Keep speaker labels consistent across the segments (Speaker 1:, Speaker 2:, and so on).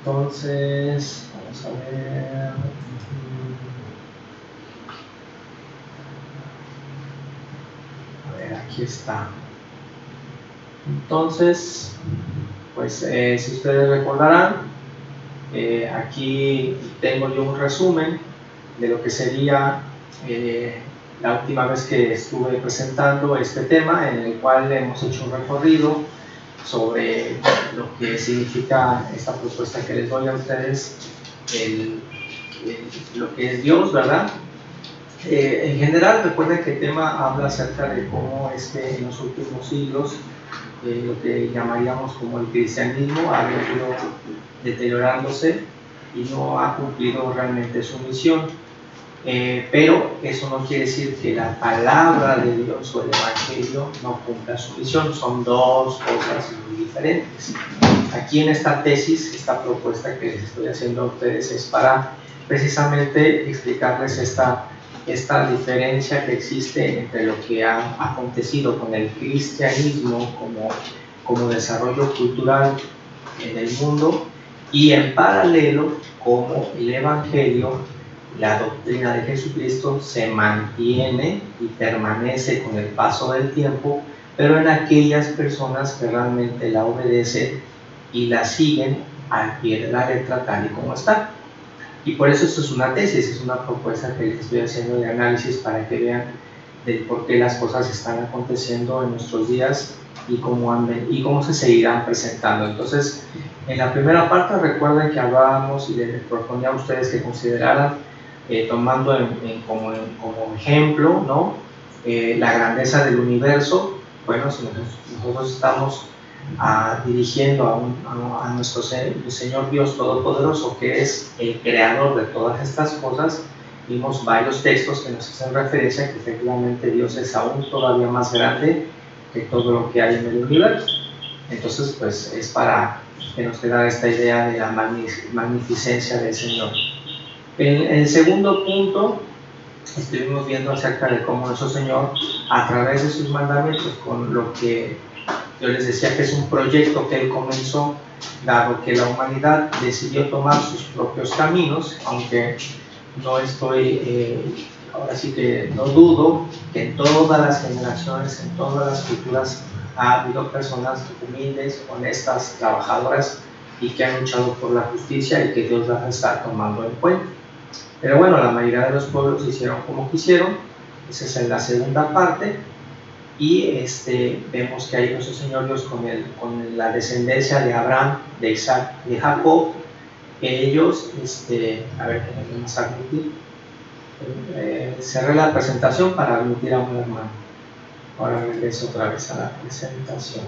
Speaker 1: Entonces, vamos a ver. A ver, aquí está. Entonces, pues si ustedes recordarán, aquí tengo yo un resumen de lo que sería la última vez que estuve presentando este tema, en el cual hemos hecho un recorrido sobre lo que significa esta propuesta que les doy a ustedes, lo que es Dios, ¿verdad? En general, recuerden que el tema habla acerca de cómo es que en los últimos siglos lo que llamaríamos como el cristianismo ha venido deteriorándose y no ha cumplido realmente su misión. Pero eso no quiere decir que la palabra de Dios o el evangelio no cumpla su misión. Son dos cosas muy diferentes. Aquí en esta tesis, esta propuesta que les estoy haciendo a ustedes es para precisamente explicarles esta diferencia que existe entre lo que ha acontecido con el cristianismo como desarrollo cultural en el mundo, y en paralelo como el evangelio, la doctrina de Jesucristo, se mantiene y permanece con el paso del tiempo, pero en aquellas personas que realmente la obedecen y la siguen al pie de la letra tal y como está. Y por eso esto es una tesis, es una propuesta que les estoy haciendo de análisis para que vean del por qué las cosas están aconteciendo en nuestros días y cómo se seguirán presentando. Entonces, en la primera parte recuerden que hablábamos y les proponía a ustedes que consideraran, tomando como ejemplo, ¿no? La grandeza del universo. Bueno, si nosotros estamos dirigiendo a nuestro Señor Dios Todopoderoso, que es el creador de todas estas cosas, vimos varios textos que nos hacen referencia a que efectivamente Dios es aún todavía más grande que todo lo que hay en el universo. Entonces, pues es para que nos quede esta idea de la magnificencia del Señor. En el segundo punto, estuvimos viendo acerca de cómo nuestro Señor, a través de sus mandamientos, con lo que yo les decía que es un proyecto que Él comenzó, dado que la humanidad decidió tomar sus propios caminos, aunque no estoy, ahora sí que no dudo que en todas las generaciones, en todas las culturas, ha habido personas humildes, honestas, trabajadoras y que han luchado por la justicia y que Dios las está tomando en cuenta. Pero bueno, la mayoría de los pueblos hicieron como quisieron. Esa es en la segunda parte. Y vemos que hay nuestro Señor Dios con la descendencia de Abraham, de Isaac y de Jacob. Ellos, a ver, que nos vamos a admitir. Cerré la presentación para admitir a un hermano. Ahora regreso otra vez a la presentación.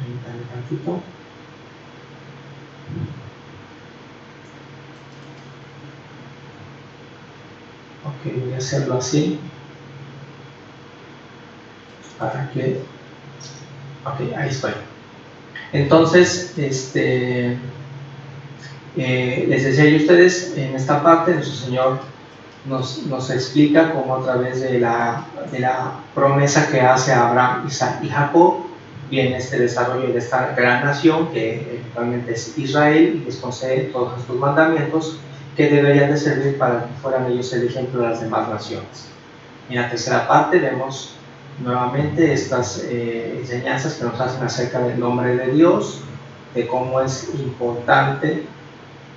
Speaker 1: Un tantito. Ok, voy a hacerlo así. Para que... Ok, ahí estoy. Entonces, les decía yo a ustedes, en esta parte nuestro Señor nos explica cómo a través de la promesa que hace a Abraham, Isaac y Jacob, viene este desarrollo de esta gran nación que actualmente es Israel, y les concede todos estos mandamientos que deberían de servir para que fueran ellos el ejemplo de las demás naciones. En la tercera parte vemos nuevamente estas enseñanzas que nos hacen acerca del nombre de Dios, de cómo es importante.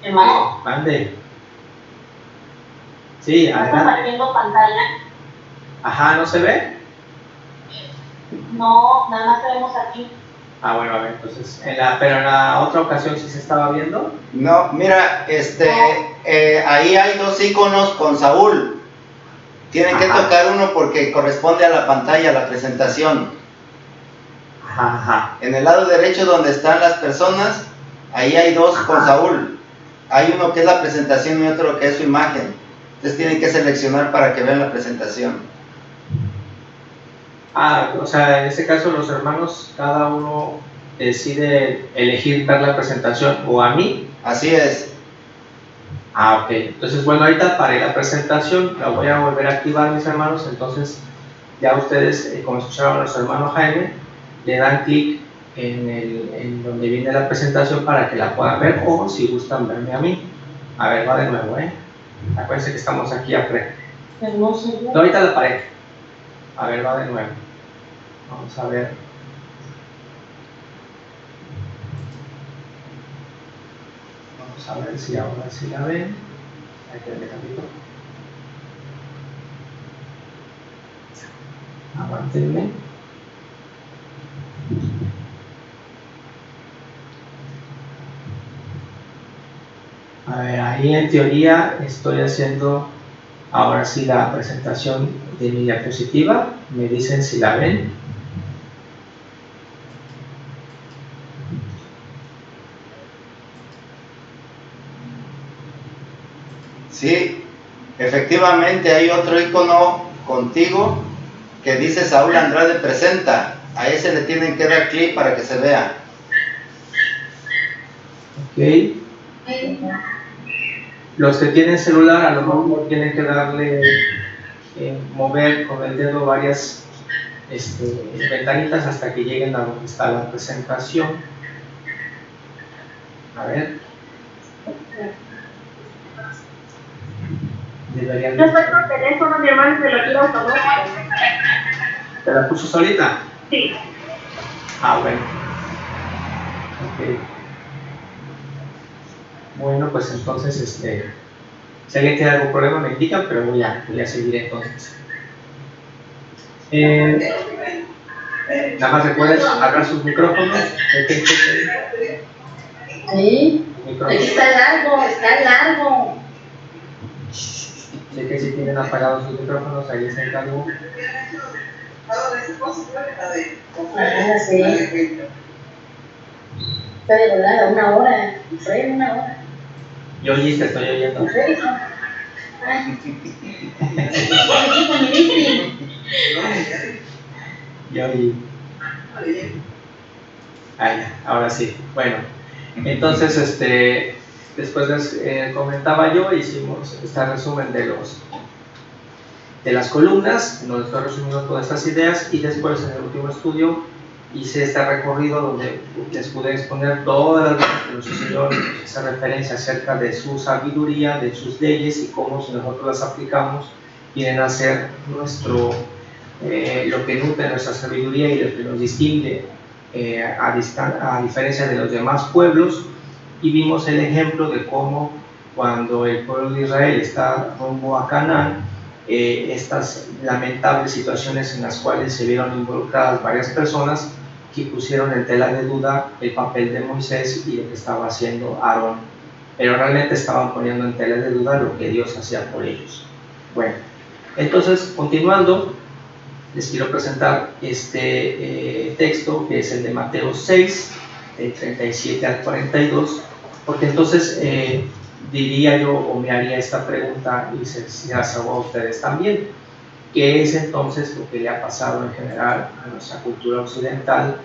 Speaker 2: Hermano,
Speaker 1: Mande. Sí,
Speaker 2: ¿estás compartiendo pantalla?
Speaker 1: Ajá, ¿no se ve?
Speaker 2: No, nada más te vemos aquí.
Speaker 1: Ah, bueno, a ver, entonces, pero en la otra ocasión sí se estaba viendo.
Speaker 3: No, mira, ahí hay dos iconos con Saúl. Tienen que tocar uno porque corresponde a la pantalla, a la presentación.
Speaker 1: Ajá.
Speaker 3: En el lado derecho donde están las personas, ahí hay dos con Saúl. Hay uno que es la presentación y otro que es su imagen. Entonces tienen que seleccionar para que vean la presentación.
Speaker 1: O sea, en este caso los hermanos, cada uno decide elegir dar la presentación o a mí.
Speaker 3: Así es.
Speaker 1: Ok. Entonces, bueno, ahorita para la presentación la voy a volver a activar, mis hermanos. Entonces, ya ustedes, como escucharon a nuestro hermano Jaime, le dan clic en donde viene la presentación para que la puedan ver, o si gustan verme a mí. A ver, va de nuevo, acuérdense que estamos aquí a pre.
Speaker 2: Hermoso.
Speaker 1: Ahorita la pared. A ver, va de nuevo. Vamos a ver. Vamos a ver si ahora sí la ven. Hay que ver tantito. Aguántenme. A ver, ahí en teoría estoy haciendo ahora sí la presentación de mi diapositiva. Me dicen si la ven.
Speaker 3: Sí, efectivamente hay otro icono contigo que dice Saúl Andrade presenta. A ese le tienen que dar clic para que se vea.
Speaker 1: Ok. Los que tienen celular a lo mejor tienen que darle, mover con el dedo varias ventanitas hasta que lleguen a donde está la presentación. A ver. Deberían
Speaker 2: Yo estoy con teléfono, mi hermano se lo quiero automático.
Speaker 1: ¿Te la puso solita?
Speaker 2: Sí.
Speaker 1: Ah, bueno. Ok. Bueno, pues entonces, si alguien tiene algún problema me indican, pero voy a seguir entonces. Nada más recuerden apagar sus micrófonos.
Speaker 2: Sí.
Speaker 1: Micrófonos.
Speaker 2: Está largo.
Speaker 1: Sé que si tienen apagados sus micrófonos, ahí está el cargo.
Speaker 2: Ah, sí. Está de volada, una hora. Fue una hora.
Speaker 1: Yo oíste, estoy oyendo. Yo oí. Ahora sí. Bueno, entonces, después les comentaba yo, hicimos este resumen de las columnas, donde estoy resumiendo todas estas ideas, y después en el último estudio hice este recorrido donde les pude exponer todas las que nos enseñó esa referencia acerca de su sabiduría, de sus leyes y cómo si nosotros las aplicamos vienen a ser lo que nutre nuestra sabiduría y lo que nos distingue a diferencia de los demás pueblos. Y vimos el ejemplo de cómo cuando el pueblo de Israel está rumbo a Canaán, estas lamentables situaciones en las cuales se vieron involucradas varias personas que pusieron en tela de duda el papel de Moisés y lo que estaba haciendo Aarón, pero realmente estaban poniendo en tela de duda lo que Dios hacía por ellos. Bueno, entonces continuando, les quiero presentar este texto que es el de Mateo 6, del 37 al 42, porque entonces diría yo o me haría esta pregunta y se las hago a ustedes también. ¿Qué es entonces lo que le ha pasado en general a nuestra cultura occidental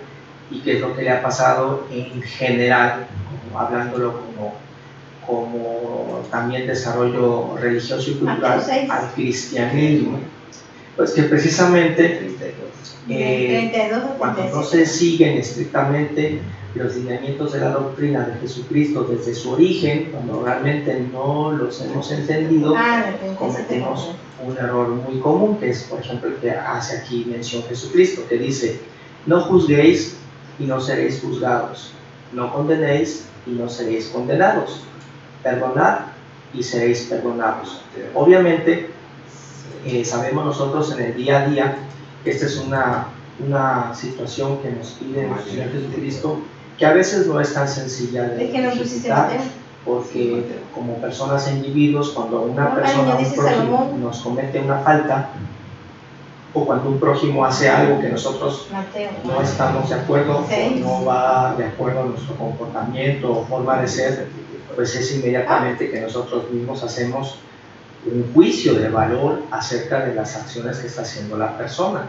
Speaker 1: y qué es lo que le ha pasado en general, hablándolo como también desarrollo religioso y cultural al cristianismo? Pues que precisamente cuando no se siguen estrictamente los lineamientos de la doctrina de Jesucristo desde su origen, cuando realmente no los hemos entendido, cometemos un error muy común, que es por ejemplo el que hace aquí mención Jesucristo, que dice: no juzguéis y no seréis juzgados, no condenéis y no seréis condenados, perdonad y seréis perdonados. Obviamente sabemos nosotros en el día a día que esta es una situación que nos pide nuestro Señor Jesucristo, que a veces no es tan sencilla de ejecutar, porque como personas e individuos, cuando una persona, un prójimo, nos comete una falta, o cuando un prójimo hace algo que nosotros no estamos de acuerdo, o no va de acuerdo a nuestro comportamiento o forma de ser, pues es inmediatamente que nosotros mismos hacemos un juicio de valor acerca de las acciones que está haciendo la persona.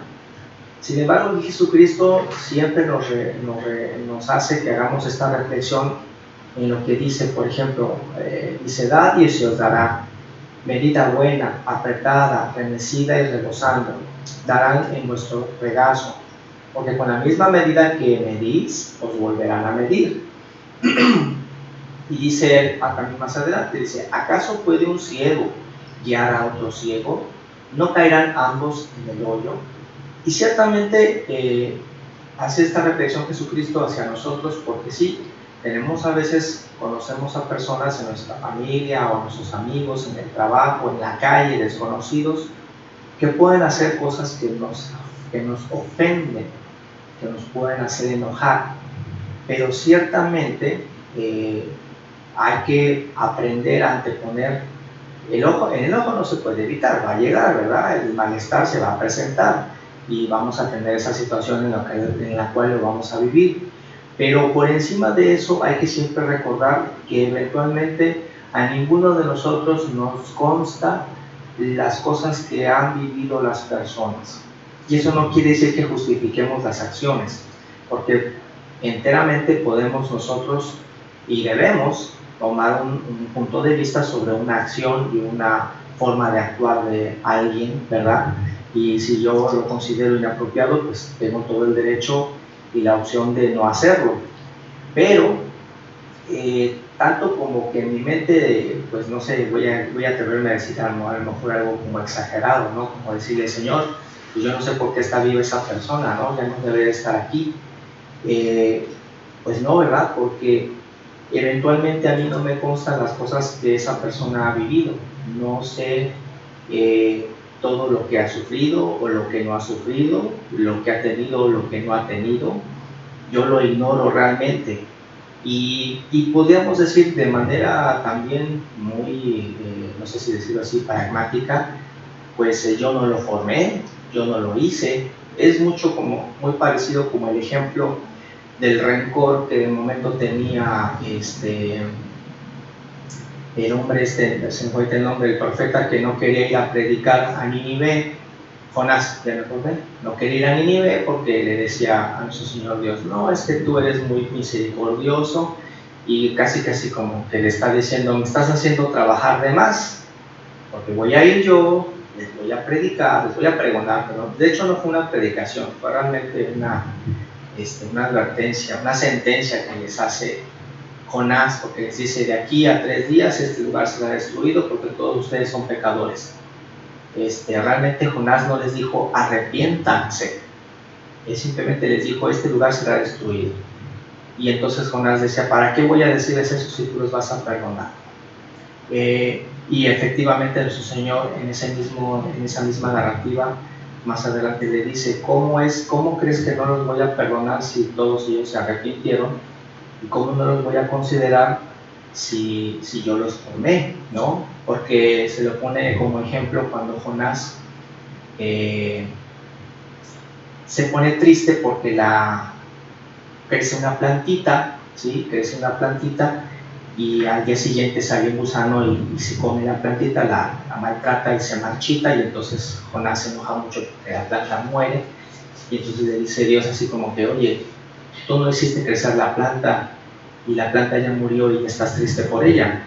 Speaker 1: Sin embargo, Jesucristo siempre nos hace que hagamos esta reflexión en lo que dice, por ejemplo, dice: dad y se os dará, medida buena, apretada, remecida y rebosando, darán en vuestro regazo, porque con la misma medida que medís, os volverán a medir. Y dice él, también más adelante, dice, ¿acaso puede un ciego guiar a otro ciego? ¿No caerán ambos en el hoyo? Y ciertamente hace esta reflexión Jesucristo hacia nosotros, porque sí, tenemos a veces, conocemos a personas en nuestra familia o nuestros amigos, en el trabajo, en la calle, desconocidos, que pueden hacer cosas que nos ofenden, que nos pueden hacer enojar, pero ciertamente hay que aprender a anteponer el ojo. En el ojo no se puede evitar, va a llegar, ¿verdad? El malestar se va a presentar y vamos a tener esa situación en la cual lo vamos a vivir. Pero por encima de eso hay que siempre recordar que eventualmente a ninguno de nosotros nos consta las cosas que han vivido las personas. Y eso no quiere decir que justifiquemos las acciones, porque enteramente podemos nosotros y debemos tomar un punto de vista sobre una acción y una forma de actuar de alguien, ¿verdad? Y si yo lo considero inapropiado, pues tengo todo el derecho y la opción de no hacerlo. Pero tanto como que en mi mente, pues no sé, voy a atreverme a decir a lo mejor algo como exagerado, ¿no? Como decirle, Señor, pues yo no sé por qué está viva esa persona, ¿no? Ya no debería estar aquí. Pues no, ¿verdad? Porque eventualmente a mí no me constan las cosas que esa persona ha vivido. No sé todo lo que ha sufrido o lo que no ha sufrido, lo que ha tenido o lo que no ha tenido. Yo lo ignoro realmente. Y podríamos decir de manera también muy, no sé si decirlo así, pragmática, pues yo no lo formé, yo no lo hice. Es muy parecido como el ejemplo del rencor que de momento tenía el hombre se me fue el nombre, el profeta que no quería ir a predicar a Nínive, Jonás, no quería ir a Nínive porque le decía a nuestro Señor Dios, no, es que tú eres muy misericordioso, y casi como que le está diciendo, me estás haciendo trabajar de más, porque voy a ir yo, les voy a predicar, les voy a pregonar, pero de hecho no fue una predicación, fue realmente una advertencia, una sentencia que les hace Jonás, porque les dice, de aquí a 3 días este lugar será destruido porque todos ustedes son pecadores. Realmente Jonás no les dijo arrepiéntanse, él simplemente les dijo, este lugar será destruido. Y entonces Jonás decía, ¿para qué voy a decirles eso si tú los vas a perdonar? Y efectivamente nuestro Señor en esa misma narrativa más adelante le dice, ¿cómo crees que no los voy a perdonar si todos ellos se arrepintieron? ¿Y cómo no los voy a considerar si yo los formé? ¿No? Porque se lo pone como ejemplo cuando Jonás se pone triste porque crece una plantita, ¿sí? Crece una plantita y al día siguiente sale un gusano y se come la plantita, la maltrata y se marchita, y entonces Jonás se enoja mucho porque la planta muere, y entonces le dice Dios así como que, oye, tú no hiciste crecer la planta y la planta ya murió y estás triste por ella,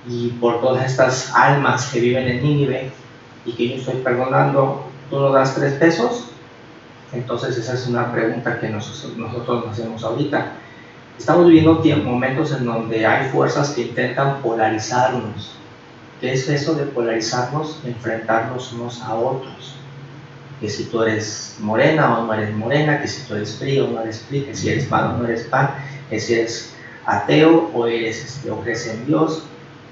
Speaker 1: y por todas estas almas que viven en Nínive y que yo estoy perdonando, ¿tú no das 3 pesos? Entonces esa es una pregunta que nosotros nos hacemos ahorita. Estamos viviendo momentos en donde hay fuerzas que intentan polarizarnos. ¿Qué es eso de polarizarnos? Enfrentarnos unos a otros. Que si tú eres morena o no eres morena, que si tú eres frío o no eres frío, que si eres pan o no eres pan, que si eres ateo o crees en Dios.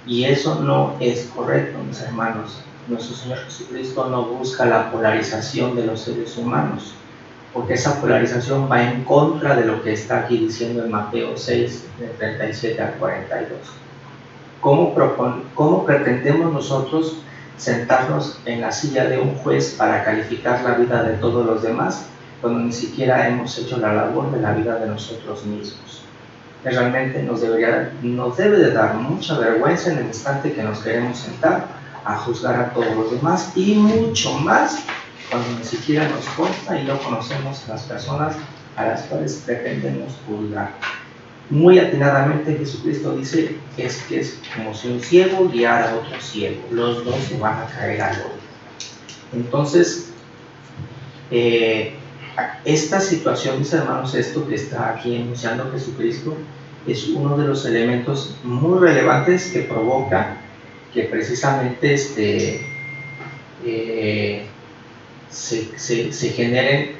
Speaker 1: Y eso no es correcto, mis hermanos. Nuestro Señor Jesucristo no busca la polarización de los seres humanos, porque esa polarización va en contra de lo que está aquí diciendo en Mateo 6, de 37 al 42. ¿Cómo pretendemos nosotros sentarnos en la silla de un juez para calificar la vida de todos los demás, cuando ni siquiera hemos hecho la labor de la vida de nosotros mismos? Realmente nos debe de dar mucha vergüenza en el instante que nos queremos sentar a juzgar a todos los demás, y mucho más cuando ni siquiera nos consta y no conocemos a las personas a las cuales pretendemos juzgar. Muy atinadamente Jesucristo dice que es como si un ciego guiara a otro ciego, los dos se van a caer al hoyo. Entonces, esta situación, mis hermanos, esto que está aquí enunciando Jesucristo, es uno de los elementos muy relevantes que provoca que precisamente se generen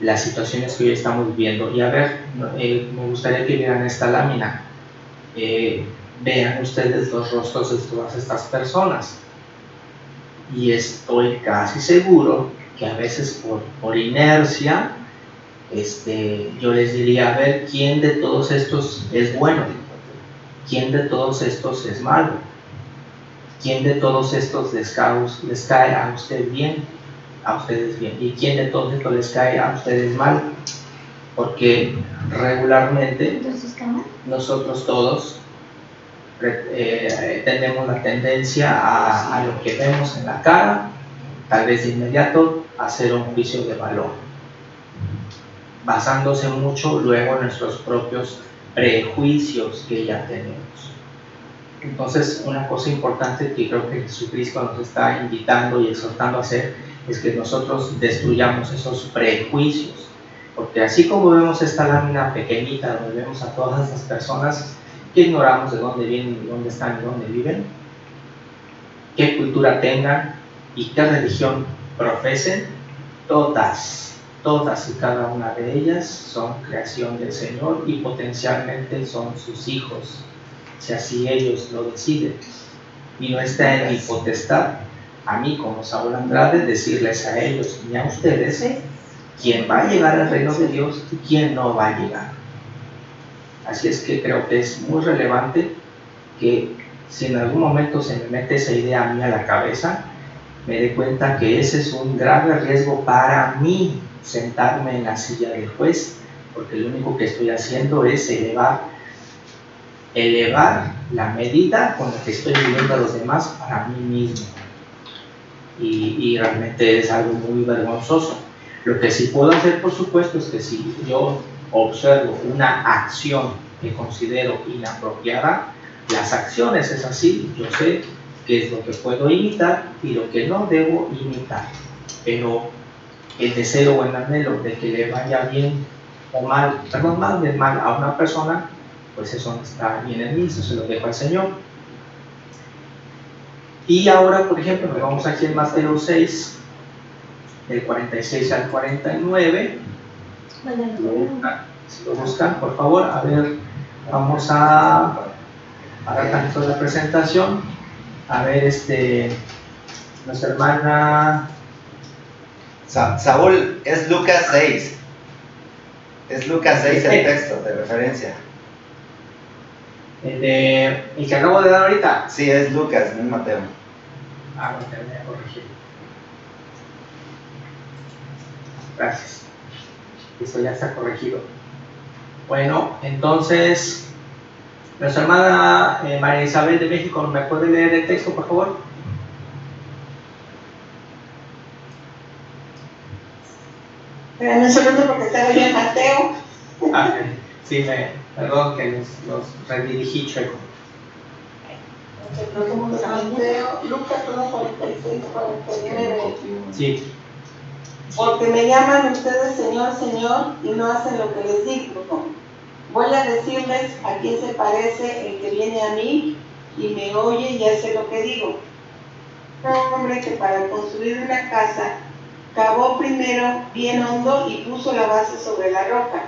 Speaker 1: las situaciones que hoy estamos viendo. Y a ver, me gustaría que vieran esta lámina. Vean ustedes los rostros de todas estas personas. Y estoy casi seguro que a veces por inercia, yo les diría, a ver, ¿quién de todos estos es bueno? ¿Quién de todos estos es malo? ¿Quién de todos estos les cae a usted bien? A ustedes bien. ¿Y quién de todos estos les cae a ustedes mal? Porque regularmente nosotros todos tenemos la tendencia a lo que vemos en la cara, tal vez de inmediato hacer un juicio de valor, basándose mucho luego en nuestros propios prejuicios que ya tenemos. Entonces, una cosa importante que creo que Jesucristo nos está invitando y exhortando a hacer es que nosotros destruyamos esos prejuicios, porque así como vemos esta lámina pequeñita donde vemos a todas estas personas que ignoramos de dónde vienen, y dónde están y dónde viven, qué cultura tengan y qué religión profesen, todas y cada una de ellas son creación del Señor y potencialmente son sus hijos, si así ellos lo deciden. Y no está en mi potestad, a mí como Saúl Andrade, decirles a ellos ni a ustedes quién va a llegar al reino de Dios y quién no va a llegar. Así es que creo que es muy relevante que si en algún momento se me mete esa idea a mí a la cabeza, me dé cuenta que ese es un grave riesgo para mí, sentarme en la silla del juez, porque lo único que estoy haciendo es elevar la medida con la que estoy viviendo a los demás para mí mismo. Y realmente es algo muy vergonzoso. Lo que sí puedo hacer, por supuesto, es que si yo observo una acción que considero inapropiada, las acciones es así, yo sé qué es lo que puedo imitar y lo que no debo imitar, pero el deseo o el anhelo de que le vaya bien o mal, perdón, más de mal a una persona, pues eso no está bien en mí, eso se lo dejo al Señor. Y ahora, por ejemplo, nos vamos aquí en Mateo 6, del 46 al 49. Si lo buscan, por favor, a ver, vamos a dar tanto la presentación. A ver, nuestra hermana
Speaker 3: Saúl, es Lucas 6. Es Lucas 6 el texto de referencia.
Speaker 1: ¿El que acabo de dar ahorita?
Speaker 3: Sí, es Lucas, no es Mateo.
Speaker 1: No te voy a corregir. Gracias. Eso ya está corregido. Bueno, entonces, nuestra hermana María Isabel de México, ¿me puede leer el texto, por favor?
Speaker 4: Pero no solo porque estaba yo en Mateo.
Speaker 1: Sí, perdón que los redirigí, chueco.
Speaker 4: Mateo, Lucas 1:46, 49.
Speaker 1: Sí.
Speaker 4: Porque me llaman ustedes Señor, Señor, y no hacen lo que les digo. Voy a decirles a quién se parece el que viene a mí y me oye y hace lo que digo. Un hombre que para construir una casa cavó primero bien hondo y puso la base sobre la roca.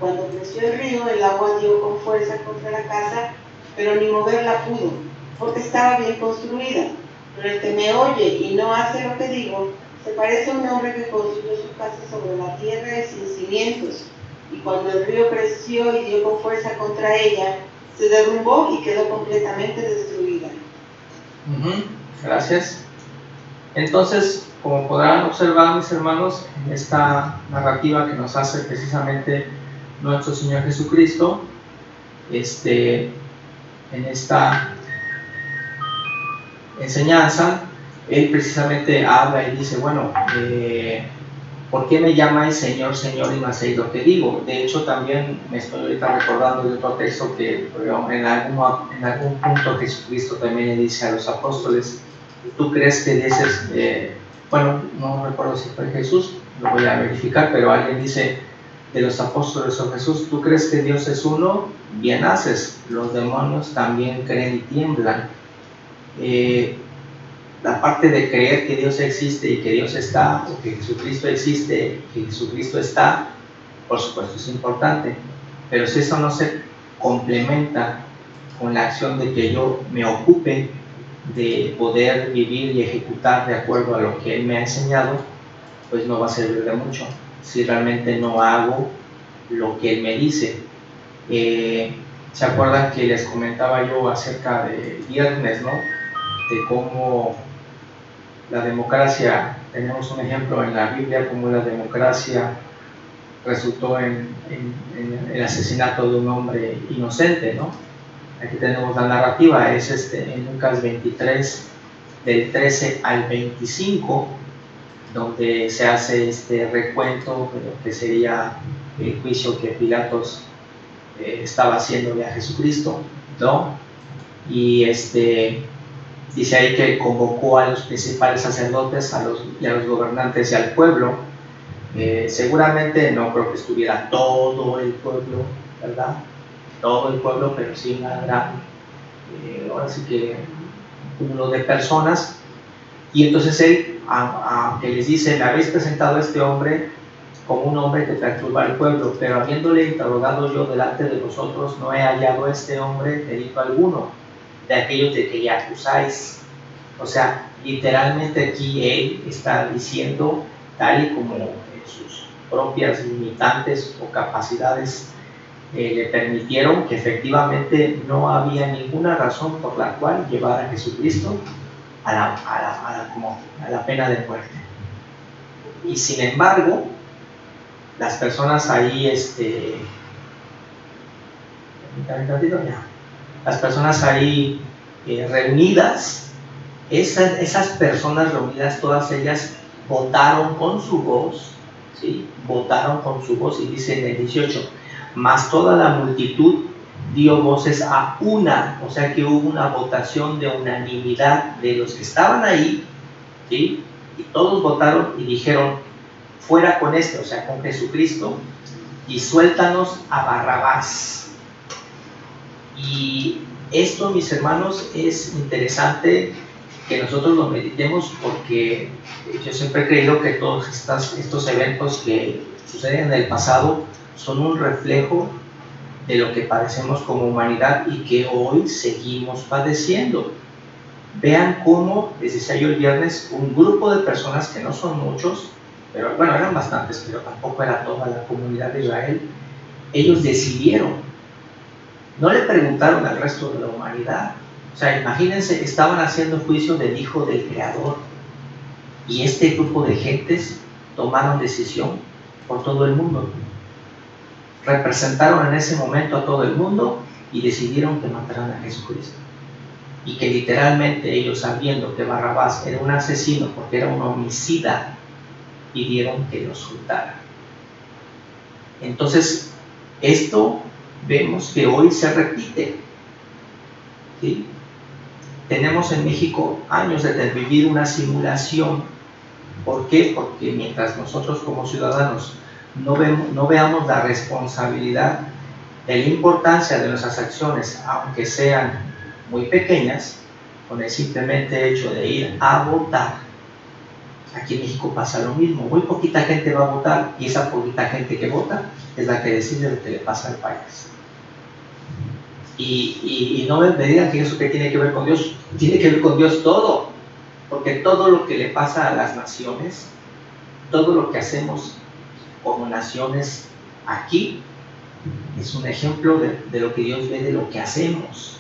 Speaker 4: Cuando creció el río, el agua dio con fuerza contra la casa, pero ni moverla pudo, porque estaba bien construida. Pero el que me oye y no hace lo que digo, se parece a un hombre que construyó su casa sobre la tierra y sin cimientos. Y cuando el río creció y dio con fuerza contra ella, se derrumbó y quedó completamente destruida.
Speaker 1: Gracias. Entonces, como podrán observar, mis hermanos, en esta narrativa que nos hace precisamente nuestro Señor Jesucristo, en esta enseñanza, Él precisamente habla y dice, bueno, ¿por qué me llamáis Señor, Señor y no hacéis lo que digo? De hecho, también me estoy ahorita recordando de otro texto que en algún punto Jesucristo también le dice a los apóstoles, ¿tú crees que dices, bueno, no recuerdo si fue Jesús, lo voy a verificar, pero alguien dice de los apóstoles o Jesús, ¿tú crees que Dios es uno? Bien haces, los demonios también creen y tiemblan. La parte de creer que Dios existe y que Dios está, o que Jesucristo existe, que Jesucristo está, por supuesto es importante, pero si eso no se complementa con la acción de que yo me ocupe de poder vivir y ejecutar de acuerdo a lo que Él me ha enseñado, pues no va a servir de mucho si realmente no hago lo que Él me dice. ¿Se acuerdan que les comentaba yo acerca de viernes, ¿no? De cómo la democracia, tenemos un ejemplo en la Biblia, cómo la democracia resultó en el asesinato de un hombre inocente, ¿no? Aquí tenemos la narrativa, es en Lucas 23, del 13 al 25, donde se hace este recuento de lo que sería el juicio que Pilatos estaba haciéndole a Jesucristo, ¿no? Y dice ahí que convocó a los principales sacerdotes, y a los gobernantes y al pueblo. Seguramente no creo que estuviera todo el pueblo, ¿verdad? Todo el pueblo, pero sí una gran, ahora sí que un cúmulo de personas. Y entonces él, aunque les dice, me habéis presentado a este hombre como un hombre que perturba al pueblo, pero habiéndole interrogado yo delante de vosotros, no he hallado a este hombre delito alguno de aquellos de que le acusáis. O sea, literalmente aquí él está diciendo, tal y como sus propias limitantes o capacidades le permitieron, que efectivamente no había ninguna razón por la cual llevar a Jesucristo a la pena de muerte. Y sin embargo, las personas ahí, las personas ahí reunidas, esas personas reunidas, todas ellas votaron con su voz, ¿sí? Votaron con su voz, y dice en el 18, mas toda la multitud dio voces a una, o sea que hubo una votación de unanimidad de los que estaban ahí, ¿sí? Y todos votaron y dijeron, fuera con este, o sea, con Jesucristo, y suéltanos a Barrabás. Y esto, mis hermanos, es interesante que nosotros lo meditemos, porque yo siempre he creído que todos estos eventos que suceden en el pasado son un reflejo de lo que padecemos como humanidad y que hoy seguimos padeciendo. Vean cómo, les decía yo el viernes, un grupo de personas que no son muchos, pero bueno, eran bastantes, pero tampoco era toda la comunidad de Israel, ellos decidieron, no le preguntaron al resto de la humanidad. O sea, imagínense, estaban haciendo juicio del Hijo del Creador, y este grupo de gentes tomaron decisión por todo el mundo. Representaron en ese momento a todo el mundo y decidieron que mataran a Jesucristo. Y que literalmente ellos, sabiendo que Barrabás era un asesino porque era un homicida, pidieron que lo soltaran. Entonces, esto vemos que hoy se repite, ¿sí? Tenemos en México años de vivir una simulación. ¿Por qué? Porque mientras nosotros como ciudadanos no veamos la responsabilidad de la importancia de nuestras acciones, aunque sean muy pequeñas, con el simplemente hecho de ir a votar. Aquí en México pasa lo mismo, muy poquita gente va a votar, y esa poquita gente que vota es la que decide lo que le pasa al país. Y no me digan que eso que tiene que ver con Dios, tiene que ver con Dios todo, porque todo lo que le pasa a las naciones, todo lo que hacemos como naciones aquí, es un ejemplo de lo que Dios ve de lo que hacemos.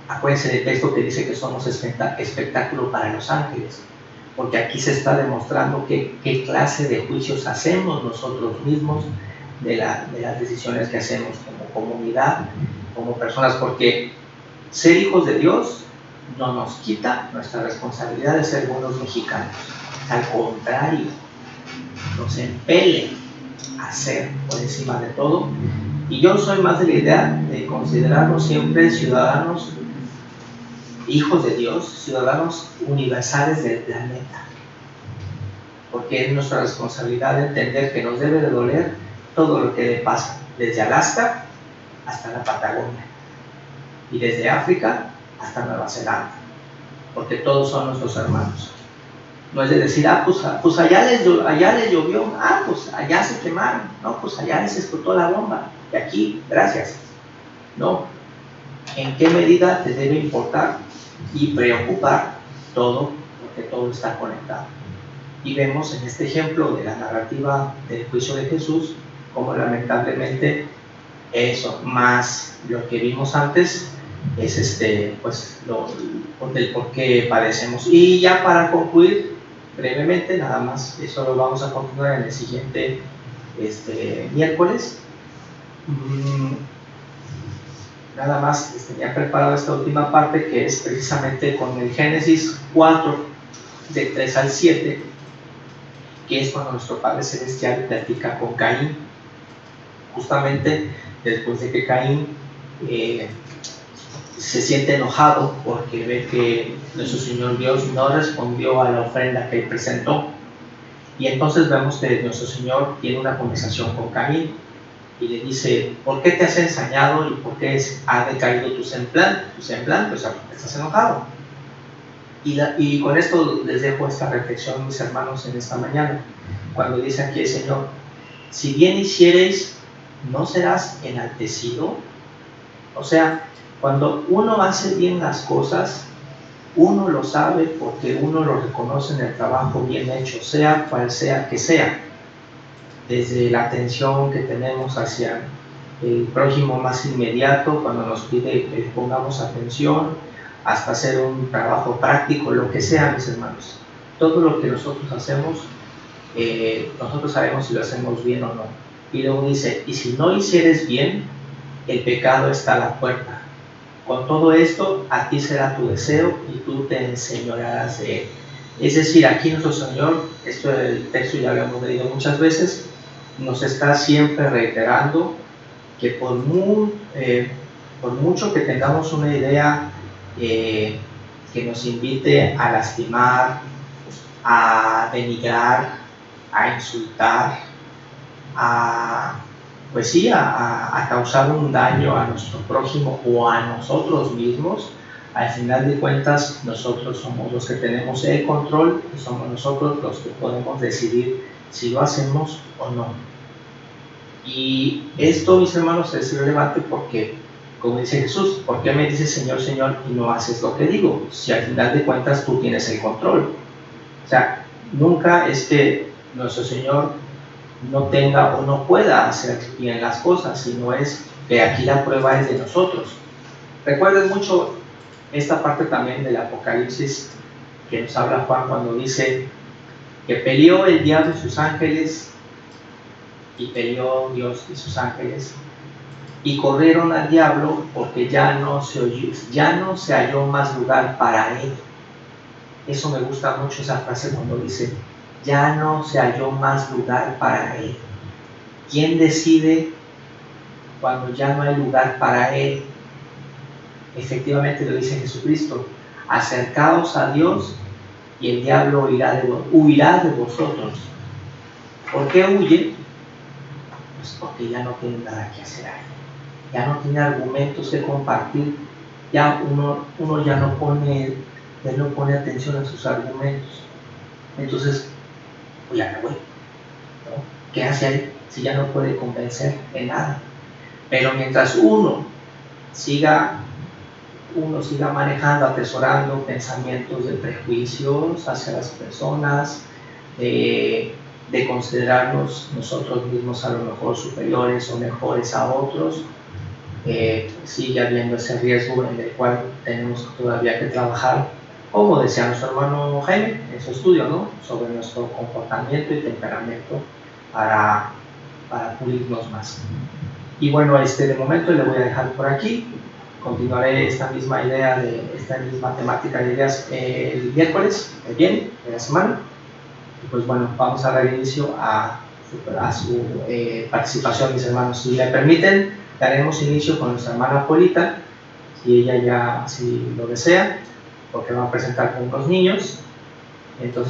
Speaker 1: Acuérdense del texto que dice que somos espectáculo para los ángeles, porque aquí se está demostrando qué clase de juicios hacemos nosotros mismos de las decisiones que hacemos como comunidad, como personas, porque ser hijos de Dios no nos quita nuestra responsabilidad de ser buenos mexicanos. Al contrario, nos impele a ser por encima de todo. Y yo soy más de la idea de considerarnos siempre ciudadanos, hijos de Dios, ciudadanos universales del planeta. porque es nuestra responsabilidad entender que nos debe de doler todo lo que le pasa, desde Alaska hasta la Patagonia, y desde África hasta Nueva Zelanda, porque todos son nuestros hermanos. No es de decir, pues allá les llovió, pues allá se quemaron, no, pues allá les explotó la bomba, y aquí, gracias. No, ¿en qué medida te debe importar y preocupar todo? Porque todo está conectado. Y vemos en este ejemplo de la narrativa del juicio de Jesús, como lamentablemente eso, más lo que vimos antes, es pues del por qué padecemos. Y ya para concluir, brevemente, nada más, eso lo vamos a continuar en el siguiente miércoles. Nada más tenía preparado esta última parte, que es precisamente con el Génesis 4, de 3 al 7, que es cuando nuestro Padre Celestial platica con Caín, justamente después de que Caín se siente enojado porque ve que nuestro Señor Dios no respondió a la ofrenda que él presentó. Y entonces vemos que nuestro Señor tiene una conversación con Caín y le dice: ¿por qué te has ensañado y por qué ha decaído tu semblante? O sea, porque estás enojado. Y con esto les dejo esta reflexión, mis hermanos, en esta mañana, cuando dice aquí el Señor: si bien hiciereis, ¿no serás enaltecido? O sea, cuando uno hace bien las cosas, uno lo sabe porque uno lo reconoce en el trabajo bien hecho, sea cual sea que sea. Desde la atención que tenemos hacia el prójimo más inmediato, cuando nos pide que pongamos atención, hasta hacer un trabajo práctico, lo que sea, mis hermanos. Todo lo que nosotros hacemos, nosotros sabemos si lo hacemos bien o no. Y luego dice: y si no hicieres bien, el pecado está a la puerta. Con todo esto, a ti será tu deseo y tú te enseñorearás de él. Es decir, aquí nuestro Señor, esto del texto ya lo hemos leído muchas veces, nos está siempre reiterando que por mucho que tengamos una idea que nos invite a lastimar, a denigrar, a insultar, a causar un daño a nuestro prójimo o a nosotros mismos, al final de cuentas nosotros somos los que tenemos el control y somos nosotros los que podemos decidir si lo hacemos o no. Y esto, mis hermanos, es relevante porque, como dice Jesús: ¿por qué me dices Señor, Señor y no haces lo que digo? Si al final de cuentas tú tienes el control. O sea, nunca es que nuestro Señor no tenga o no pueda hacer bien las cosas, sino es que aquí la prueba es de nosotros. Recuerden mucho esta parte también del Apocalipsis que nos habla Juan cuando dice que peleó el diablo y sus ángeles, y peleó Dios y sus ángeles, y corrieron al diablo porque ya no se halló más lugar para él. Eso me gusta mucho, esa frase cuando dice: ya no se halló más lugar para él. ¿Quién decide cuando ya no hay lugar para él? Efectivamente lo dice Jesucristo: acercaos a Dios y el diablo huirá de vosotros. ¿Por qué huye? Pues porque ya no tiene nada que hacer ahí, ya no tiene argumentos que compartir, ya uno ya no pone atención a sus argumentos. Entonces, pues ya me voy, ¿no? ¿Qué hace ahí si ya no puede convencer en nada? Pero mientras uno siga manejando, atesorando pensamientos de prejuicios hacia las personas, de considerarnos nosotros mismos a lo mejor superiores o mejores a otros, sigue habiendo ese riesgo en el cual tenemos todavía que trabajar, como decía nuestro hermano Jaime en su estudio, ¿no?, sobre nuestro comportamiento y temperamento para pulirnos más. Y bueno, de momento le voy a dejar por aquí. Continuaré esta misma temática de ideas el miércoles que viene de la semana. Y pues bueno, vamos a dar inicio a su participación, mis hermanos. Si le permiten, daremos inicio con nuestra hermana Polita, si ella ya así lo desea, porque va a presentar con unos niños. Entonces,